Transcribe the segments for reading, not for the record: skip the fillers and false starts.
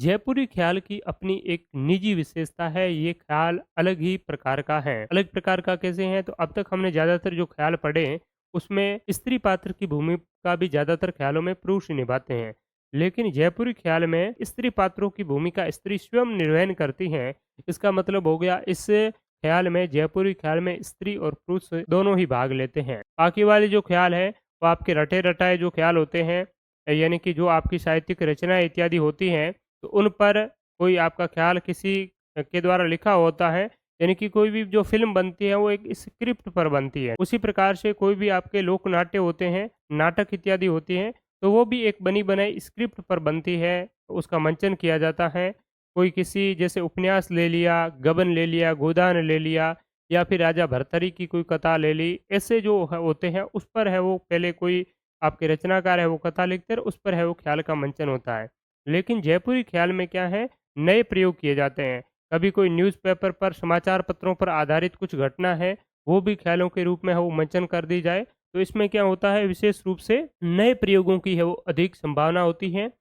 जयपुरी ख्याल की अपनी एक निजी विशेषता है, ये ख्याल अलग ही प्रकार का है। अलग प्रकार का कैसे है? तो अब तक हमने ज़्यादातर जो ख्याल पढ़े हैं, उसमें स्त्री पात्र की भूमिका भी ज़्यादातर ख्यालों में पुरुष निभाते हैं। लेकिन जयपुरी ख्याल में स्त्री पात्रों की भूमिका स्त्री स्वयं निर्वहन करती हैं। इसका मतलब हो गया इस ख्याल में जयपुरी ख्याल में स्त्री और पुरुष दोनों ही भाग लेते हैं। बाकी वाले जो ख्याल हैं, वो आपके रटे-रटाए जो ख्याल होते हैं, यानी कि जो आपकी साहित्यिक रचनाएँ इत्यादि होती हैं, तो उन पर कोई आपका ख़्याल किसी के द्वारा लिखा होता है, यानी कि कोई भी जो फ़िल्म बनती है वो एक स्क्रिप्ट पर बनती है। उसी प्रकार से कोई भी आपके लोक नाट्य होते हैं, नाटक इत्यादि होती हैं, तो वो भी एक बनी-बनाई स्क्रिप्ट पर बनती है, उसका मंचन किया जाता है। कोई किसी जैसे उपन्यास ले लिया, गबन ले लिया, गोदान ले लिया या फिर राजा भर्तृहरि की कोई कथा ले ली, ऐसे जो होते हैं उस पर है वो पहले कोई आपके रचनाकार है वो कथा लिखते हैं, उस पर है वो ख़्याल का मंचन होता है। लेकिन जयपुरी ख्याल में क्या है, नए प्रयोग किए जाते हैं। कभी कोई न्यूज़पेपर पर, समाचार पत्रों पर आधारित कुछ घटना है, वो भी ख्यालों के रूप में है वो मंचन कर दी जाए, तो इसमें क्या होता है विशेष रूप से नए प्रयोगों की है वो अधिक संभावना होती है।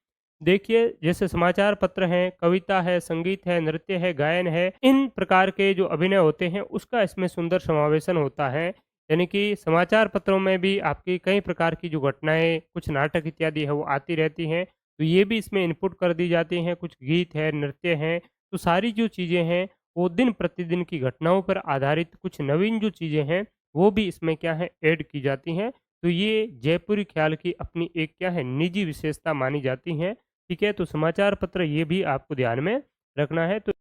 देखिए, जैसे समाचार पत्र हैं, कविता है, संगीत है, नृत्य है, गायन है, इन प्रकार के जो अभिनय होते हैं, उसका इसमें सुंदर समावेशन होता है। यानी कि समाचार पत्रों में भी आपकी कई प्रकार की जो घटनाएँ, कुछ नाटक इत्यादि है, वो आती रहती हैं। तो ये भी इसमें इनपुट कर दी जाती हैं, कुछ गीत है, नृत्य हैं, तो सारी जो चीज़ें हैं, वो दिन-प्रतिदिन की घटनाओं पर आधारित कुछ नवीन जो चीज़ें हैं, वो भी इसमें क्या है ऐड की जाती हैं। तो ये जयपुरी ख्याल की अपनी एक क्या है निजी विशेषता मानी जाती हैं, ठीक है? तो समाचार पत्र ये भी आपको ध्यान में रखना है। तो